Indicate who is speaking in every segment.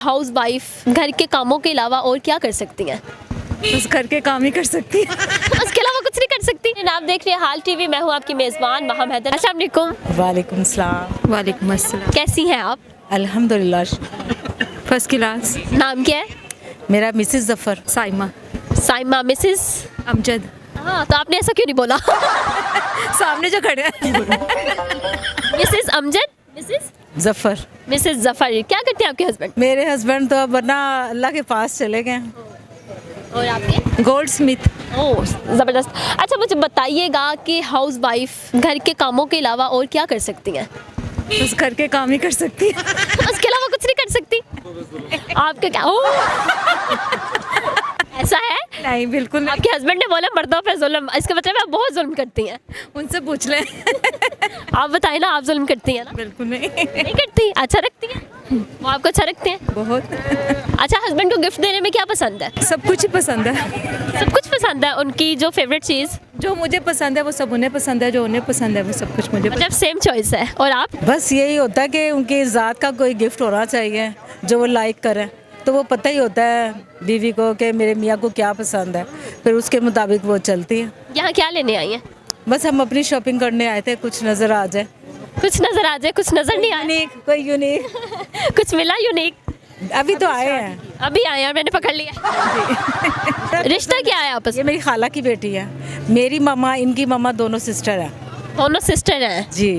Speaker 1: House wife घर के कामों के अलावा और क्या कर सकती हैं?
Speaker 2: बस घर के काम ही कर सकती है।
Speaker 1: उसके अलावा कुछ नहीं कर सकती। आप देख रहे हैं हाल टीवी, मैं हूँ आपकी मेज़बान महम हैदर। अस्सलाम वालेकुम।
Speaker 3: वालेकुम सलाम।
Speaker 2: वालेकुम अस्सलाम।
Speaker 1: कैसी हैं आप?
Speaker 3: अल्हम्दुलिल्लाह।
Speaker 2: First class.
Speaker 1: नाम क्या है?
Speaker 3: मेरा मिसेस जफ़र।
Speaker 2: साइमा।
Speaker 1: साइमा। मिसेस
Speaker 2: अमजद।
Speaker 1: हाँ, तो आपने ऐसा क्यों नहीं बोला?
Speaker 2: सामने जो खड़े हैं।
Speaker 1: मिसेस अमजद।
Speaker 3: जफ़र।
Speaker 1: मिसेस जफर। क्या करते हैं आपके हस्बैंड?
Speaker 3: मेरे हस्बैंड तो अब वरना अल्लाह के पास चले गए।
Speaker 1: और आपके?
Speaker 2: Gold Smith.
Speaker 1: ओह, ज़बरदस्त। अच्छा, मुझे बताइएगा कि हाउस वाइफ घर के कामों के अलावा और क्या कर सकती हैं?
Speaker 2: बस घर के काम ही कर सकती है।
Speaker 1: उसके अलावा कुछ नहीं कर सकती। आपके क्या? ओह, ऐसा है?
Speaker 2: नहीं, बिल्कुल नहीं।
Speaker 1: आपके हस्बैंड ने बोला मर्दों पे जुल्म, इसका मतलब है आप बहुत जुल्म करती हैं।
Speaker 2: उनसे पूछ ले।
Speaker 1: आप बताइए ना, आप जुल्म करती हैं ना?
Speaker 2: बिल्कुल नहीं।
Speaker 1: नहीं करती। अच्छा रखती हैं वो, आपको अच्छा रखते हैं?
Speaker 2: बहुत।
Speaker 1: अच्छा, हस्बैंड को गिफ्ट देने में क्या पसंद है?
Speaker 2: सब कुछ ही पसंद है।
Speaker 1: सब कुछ पसंद है। उनकी जो फेवरेट चीज़?
Speaker 2: जो मुझे पसंद है वो सब उन्हें पसंद है, जो उन्हें पसंद है वो सब कुछ मुझे पसंद
Speaker 1: मतलब सेम चॉइस है। और आप?
Speaker 3: बस यही होता है कि उनकी ज़ात का कोई गिफ्ट होना चाहिए जो वो लाइक करें, तो वो पता ही होता है बीवी को कि मेरे मियाँ को क्या पसंद है, फिर उसके मुताबिक वो चलती है।
Speaker 1: यहाँ क्या लेने आई हैं?
Speaker 3: बस हम अपनी शॉपिंग करने आए थे, कुछ नज़र आ जाए।
Speaker 1: कुछ नज़र आ जाए? कुछ नज़र नहीं आया।
Speaker 3: यूनिक, कोई यूनिक।
Speaker 1: कुछ मिला यूनिक?
Speaker 3: अभी तो आए हैं।
Speaker 1: अभी आए हैं, मैंने पकड़ लिया। रिश्ता क्या है आपस
Speaker 3: ये
Speaker 1: में?
Speaker 3: मेरी खाला की बेटी है। मेरी मामा, इनकी मामा दोनों सिस्टर हैं।
Speaker 1: दोनों सिस्टर हैं?
Speaker 3: जी।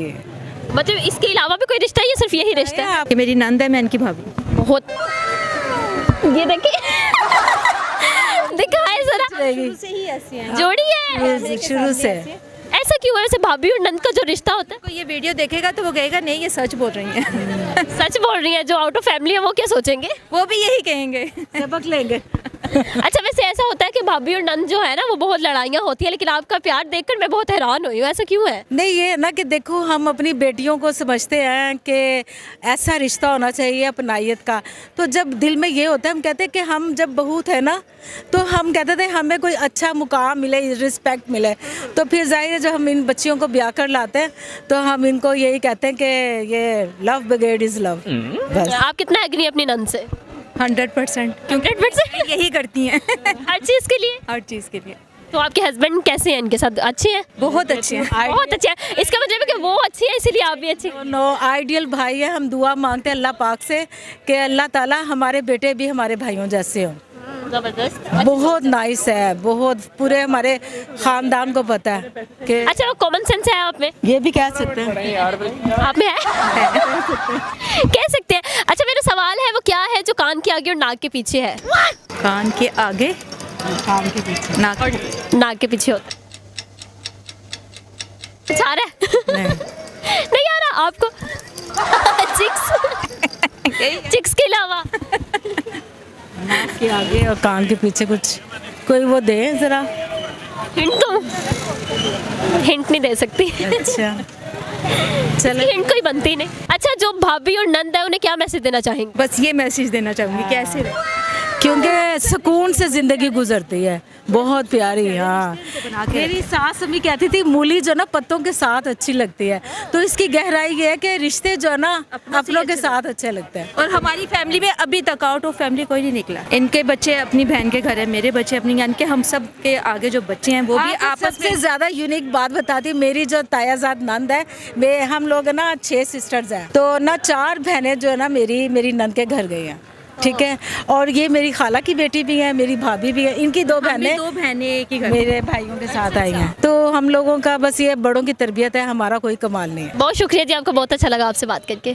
Speaker 1: मतलब इसके अलावा भी कोई रिश्ता है या सिर्फ यही रिश्ता है?
Speaker 2: ये मेरी नंद है, मैं इनकी भाभी।
Speaker 1: बहुत। ये देखिए, दिखाए जरा।
Speaker 2: से ही ऐसी है।
Speaker 1: जोड़ी है
Speaker 3: ये शुरू से।
Speaker 1: ऐसा क्यों है? वैसे भाभी और नंद का जो रिश्ता होता है?
Speaker 2: कोई ये वीडियो देखेगा तो वो कहेगा नहीं ये सच बोल रही हैं।
Speaker 1: सच बोल रही है। जो आउट ऑफ फैमिली है वो क्या सोचेंगे?
Speaker 2: वो भी यही कहेंगे।
Speaker 3: सबक लेंगे।
Speaker 1: अच्छा, वैसे ऐसा होता है कि भाभी और नंद जो है ना वो बहुत लड़ाइयाँ होती है, लेकिन आपका प्यार देखकर मैं बहुत हैरान हुई हूँ। ऐसा क्यों है?
Speaker 3: नहीं, ये है ना कि देखो हम अपनी बेटियों को समझते हैं कि ऐसा रिश्ता होना चाहिए अपनायत का, तो जब दिल में ये होता है, हम कहते हैं कि हम जब बहू थे ना तो हम कहते थे हमें कोई अच्छा मुकाम मिले, रिस्पेक्ट मिले, तो फिर जाहिर है जब हम इन बच्चियों को ब्याह कर लाते हैं तो हम इनको यही कहते हैं कि ये लव ब्रिगेड इज़ लव। बस।
Speaker 1: आप कितना एग्री अपनी नंद से?
Speaker 2: 100%।
Speaker 1: 100%
Speaker 2: यही करती हैं।
Speaker 1: हर चीज़ के लिए?
Speaker 2: हर चीज़ के लिए।
Speaker 1: तो आपके हस्बैंड कैसे हैं? इनके साथ अच्छे हैं?
Speaker 2: बहुत अच्छे हैं।
Speaker 1: बहुत अच्छे हैं। इसका मतलब है कि वो अच्छी है इसीलिए आप भी अच्छे हैं।
Speaker 3: नो, आइडियल भाई है। हम दुआ मांगते हैं अल्लाह पाक से कि अल्लाह ताला हमारे बेटे भी हमारे भाइयों जैसे हों।
Speaker 1: जबरदस्त।
Speaker 3: बहुत नाइस है, बहुत। पूरे हमारे खानदान को पता है कि
Speaker 1: अच्छा, वो कॉमन सेंस है आप में?
Speaker 3: ये भी कह सकते हैं।
Speaker 1: आप में है? कह सकते हैं। अच्छा, मेरा सवाल है वो क्या है जो कान के आगे और नाक के पीछे है?
Speaker 2: कान के आगे,
Speaker 3: कान के पीछे।
Speaker 2: नाक।
Speaker 1: नाक के पीछे होता है। अच्छा आ रहा है?
Speaker 3: नहीं।
Speaker 1: नहीं आ रहा आपको? चिक्स के अलावा?
Speaker 3: नाक के आगे और कान के पीछे कुछ कोई वो दे जरा।
Speaker 1: हिंट तो हिंट नहीं दे सकती।
Speaker 3: अच्छा, चलो।
Speaker 1: हिंट कोई बनती नहीं। अच्छा, जो भाभी और नंद है उन्हें क्या मैसेज देना चाहेंगे?
Speaker 2: बस ये मैसेज देना चाहूँगी कैसे रहे।
Speaker 3: क्योंकि सुकून से ज़िंदगी गुजरती है, बहुत प्यारी। हाँ, मेरी सास अम्मी कहती थी मूली जो ना पत्तों के साथ अच्छी लगती है, तो इसकी गहराई ये है कि रिश्ते जो है ना अपनों के साथ अच्छे लगते हैं।
Speaker 2: और हमारी फैमिली में अभी तक आउट ऑफ फैमिली कोई नहीं निकला। इनके बच्चे अपनी बहन के घर है, मेरे बच्चे अपनी, यानी कि हम सब के आगे जो बच्चे हैं वो भी आपस में।
Speaker 3: सबसे ज़्यादा यूनिक बात बताती, मेरी जो तायाजाद नंद है, हम लोग ना 6 सिस्टर्स हैं, तो ना 4 बहनें जो है ना मेरी नंद के घर गई हैं। ठीक है, और ये मेरी खाला की बेटी भी है, मेरी भाभी भी है, इनकी 2 बहनें
Speaker 2: 2 बहनें एक ही घर
Speaker 3: मेरे भाइयों के साथ आई हैं। तो हम लोगों का बस ये बड़ों की तरबियत है, हमारा कोई कमाल नहीं है।
Speaker 1: बहुत शुक्रिया जी, आपको बहुत अच्छा लगा आपसे बात करके।